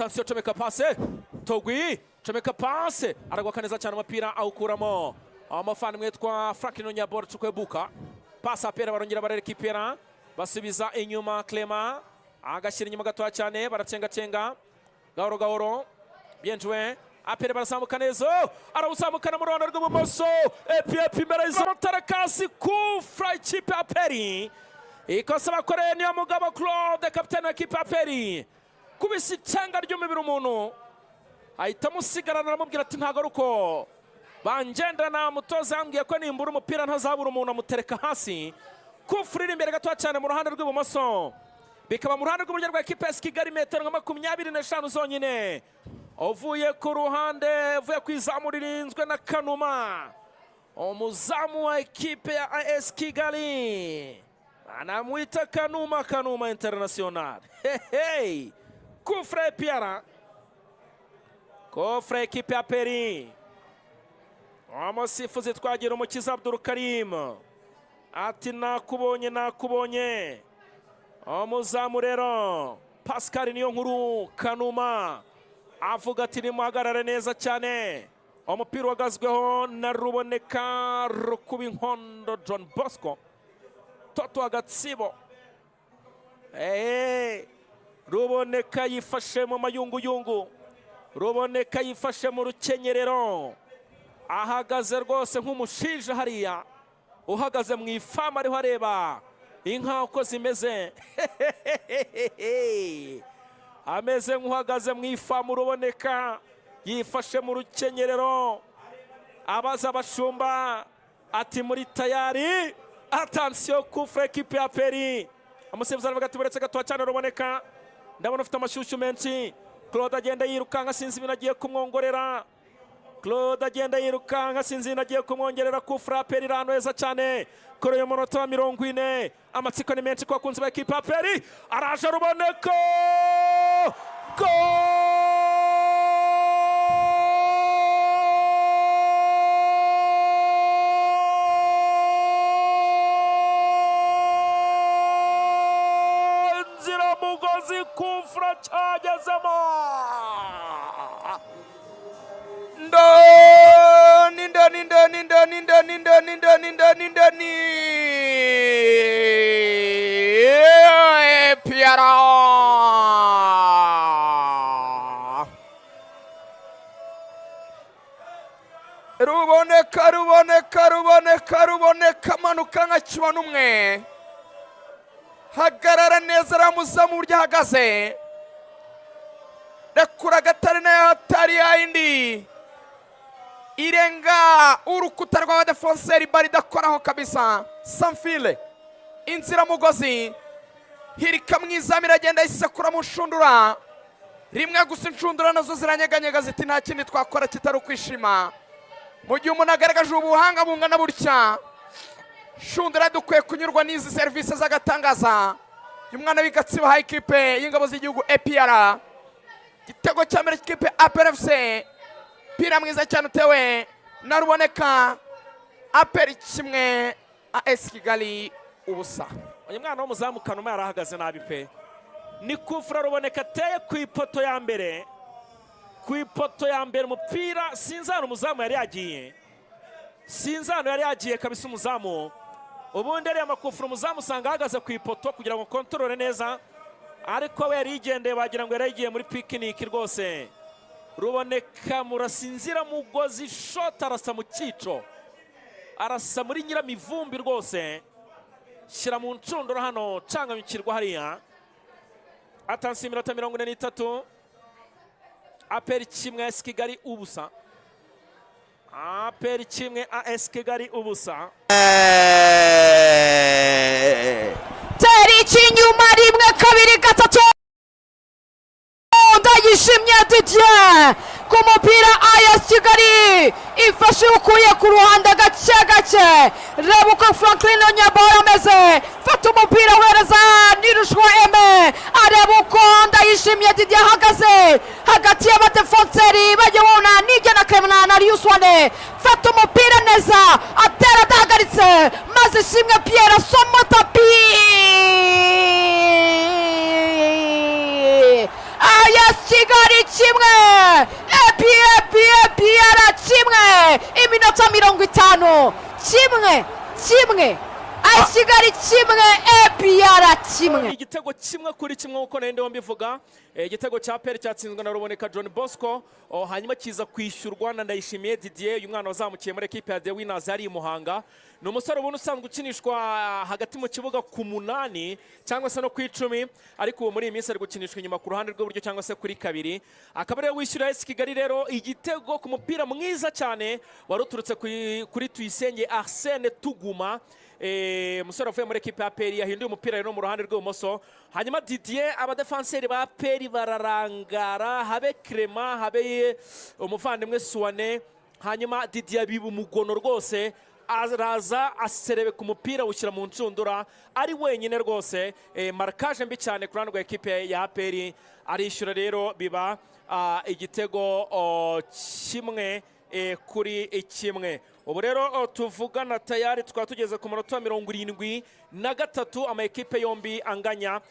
Attention comeka passe Togwi comeka passe aragwa neza cyane umupira awukuramo amafani mwetwa Franklin Nyabor Chukwebuka passa pera barongera barekipera basubiza inyuma Clement agashyira inyuma gatoya cyane baracenga gahoro gahoro bien joué apere barasambuka neza arawusambukana mu ruhande rw'ibumoso epi imbere y'Itarakasi ku fry chip aperi ikosa bakoreye niyo mugabo Claude kapiteni w'ikipe aperi kubisa icanga ry'umubiri umuntu ahita musigarana aramubwira ati ntago ruko bangendana mutoza yambwiye ko nimbura umupira ntazabura umuntu amutereka hasi kufurira imbere gatoya cyane mu ruhande rw'ibumoso bikaba mu ruhande rw'uburyo rwa ekipe ya Kigali metero nka 25 zonyine uvuye ku ruhande uvuye kwizamura irinzwe na Kanuma umuzamu wa ekipe ya AS Kigali anamwita Kanuma International hey kufre Pierre kufre ekipe ya Peri umusifuzi twagira umukiza Abdul Karim ati nakubonye umuzamu rero Pascal niyo nkuru Kanuma avuga ati nimuhagarare neza cyane umupira wagazweho na Ruboneka Rukuba Inkondo John Bosco Toto Agatsibo Ruboneka yifashe mu mayunguyungu Ruboneka yifashe mu rukenyerero ahagaze rwose nk'umushije hariya uhagaze mu ifamu ariho areba inka uko zimeze ameze nk'uhagaze mu ifamu Ruboneka yifashe mu rukenyerero abaza abashumba ati muri tayari attention kufre ekipe ya Peri umusifuzi aravuga ati buretse gatoya cyane Ruboneka ndabona ufite amashyushyu menshi Claude agenda yirukanka sinzi ibintu agiye kumwongorera Claude agenda yirukanka sinzi ibintu agiye kumwongerera kufre Peri irano heza cyane kuri uyu munota wa 40 amatsiko ni menshi ku bakunzi ba ekipe ya Peri araje Ruboneka Mugozi kufra cyagezemo ndani Piara Ruboneka manuka nka kibona umwe hagarara neza ramuza mu buryo ahagaze rekura gatari nayo hatari yindi irenga urukuta rw'abadefenseri bari dakoraho kabisa Samfile inzira mugozi hirika mwizamira agenda isekura mu nshundura rimwe gusa inshundura nazo ziranyeganyega ziti nta kindi twakora kitari ukwishima mu gihe umuntu agaragaje ubuhanga bungana burya shundura dukwiye kunyurwa n'izi serivisi z'agatangaza y'umwana w'Igatsibo ha ekipe y'ingabo z'igihugu APR igitego cya mbere cy'ikipe APRFC pira mwiza cyane utewe na Ruboneka APR kimwe AS Kigali ubusa uyu mwana w'umuzamu Kanuma yarahagaze nabi pe ni kufra Ruboneka teye ku ipoto ya mbere umupira sinzana umuzamu yari yagiye kabisa umuzamu ubundi ari amakufura umuzamu usanga ahagaze ku ipoto kugira ngo kontrole neza ariko we yari yigendeye bagira ngo yaragiye muri picnic rwose Ruboneka murasinzira mugozi shot arasa mu cyico arasa muri nyiramivumbi rwose shyira mu ncundura hano canganyukirwa hariya atansi iminota 43 APR kimwe AS Kigali ubusa APR kimwe AS Kigali ubusa teri kinyuma rimwe kabiri gatatu ndayishimye Didier ku mupira AS Kigali ifashe ukuye ku ruhande gake reba uko Franklin Nyabora ameze fata umupira uhereza nirushwa Eme areba uko ndayishimye Didier ahagaze hagati y'abadefenseri bajyabona nijya na Clement na Yuswane fata umupira neza atera adahagaritse maze Shimwe Pierre asoma tapi AS Kigali gatanu kimwe AS Kigali kimwe APR kimwe. Igitego kimwe kuri kimwe uko nende wambivuga. Igitego cya APR cyatsinzwe na Ruboneka John Bosco, hanyuma kiza kwishyurwa na Ndayishimiye Didier, uyu mwana wazamukiye muri equipe ya The Winners ari Muhanga. Ni umusore ubona usanzwe ukinishwa hagati mu kibuga ku 8 cyangwa se no ku 10, ariko ubu muri iyi minsi ari gukinishwa inyuma ku ruhande rw'iburyo cyangwa se kuri 2. Akaba rero wishyura AS Kigali rero igitego ku mupira mwiza cyane wari uturutse kuri Tuyisenge Arsene Tuguma. Umusore uvuye muri equipe ya APR yahinduye umupira rero mu ruhande rw'ibumoso, hanyuma Didier abadefanseri ba APR bararangara, habe Clement habe umuvandimwe Suwane, hanyuma Didier biba umugono rwose, araza aserebe ku mupira ushyira mu ncundura ari wenyine rwose. Markaje mbi cyane ku ruhande rwa equipe ya APR, arishyura rero biba igitego kimwe kuri kimwe. Ubu rero tuvugana tayari tukaba tugeze ku munota wa 73 ama ekipe yombi anganya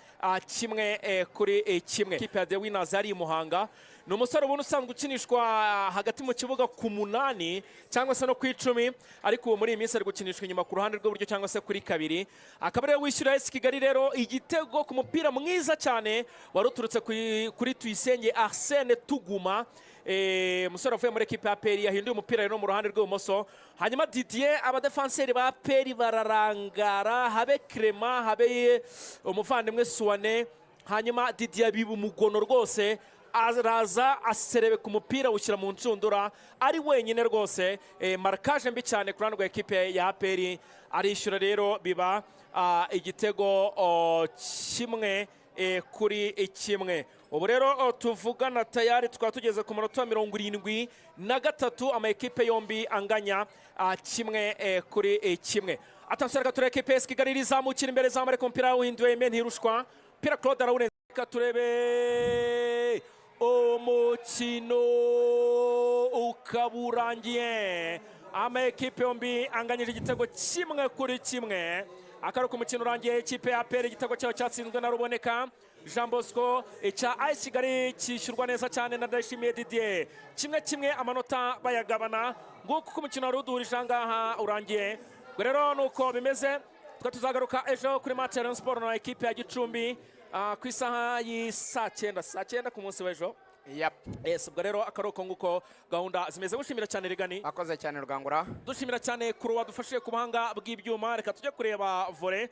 kimwe kuri kimwe. Ekipe ya The Winners ari Muhanga. Ni umusore ubona usanzwe ukinishwa hagati mu kibuga ku 8 cyangwa se no ku 10, ariko ubu muri iyi minsi ari gukinishwa inyuma ku ruhande rw'iburyo cyangwa se kuri 2. Akaba rero wishyura AS Kigali rero igitego ku mupira mwiza cyane wari uturutse kuri Tuyisenge Arsene Tuguma. Umusore uvuye muri equipe ya APR yahinduye umupira rero mu ruhande rw'ibumoso, hanyuma Didier abadefanseri ba APR bararangara, habe Clement habe umuvandimwe Suwane, hanyuma Didier biba umugono rwose, araza aserebe ku mupira ushyira mu ncundura ari wenyine rwose. Markaje mbi cyane ku ruhande rwa equipe ya APR, arishyura rero biba igitego kimwe kuri kimwe. Ubu rero tuvugana tayari tukaba tugeze ku munota wa 73 ama ekipe yombi anganya kimwe kuri kimwe. Attention reka tureke ekipe AS Kigali rizamukira imbere zamare ku mpira uhinduye ntirushwa, Pira Claude arawurenza, turebe umukino ukaburangiye ama ekipe yombi anganyije igitego kimwe kuri kimwe. Akaruka umukino urangiye, ikipe ya APR igitego cyayo cyatsinzwe na Ruboneka Jean Bosco, icya AS Kigali cyishyurwa neza cyane na Ndayishimiye Didier. Kimwe amanota bayagabana, nguko uko umukino wari uduhurije ngaha urangiye. Rero nuko bimeze, tuzagaruka ejo kuri match ya Rayon Sport na ekipe ya Gicumbi ku isaha y'isa 9 ku munsi w'ejo. Yes, ubwo rero akaruko nguko gahunda zimeze. Gushimira cyane Rigani, akoze cyane Rugangura, dushimira cyane kuri wadufashije ku buhanga bw'ibyuma. Reka tujye kureba volley.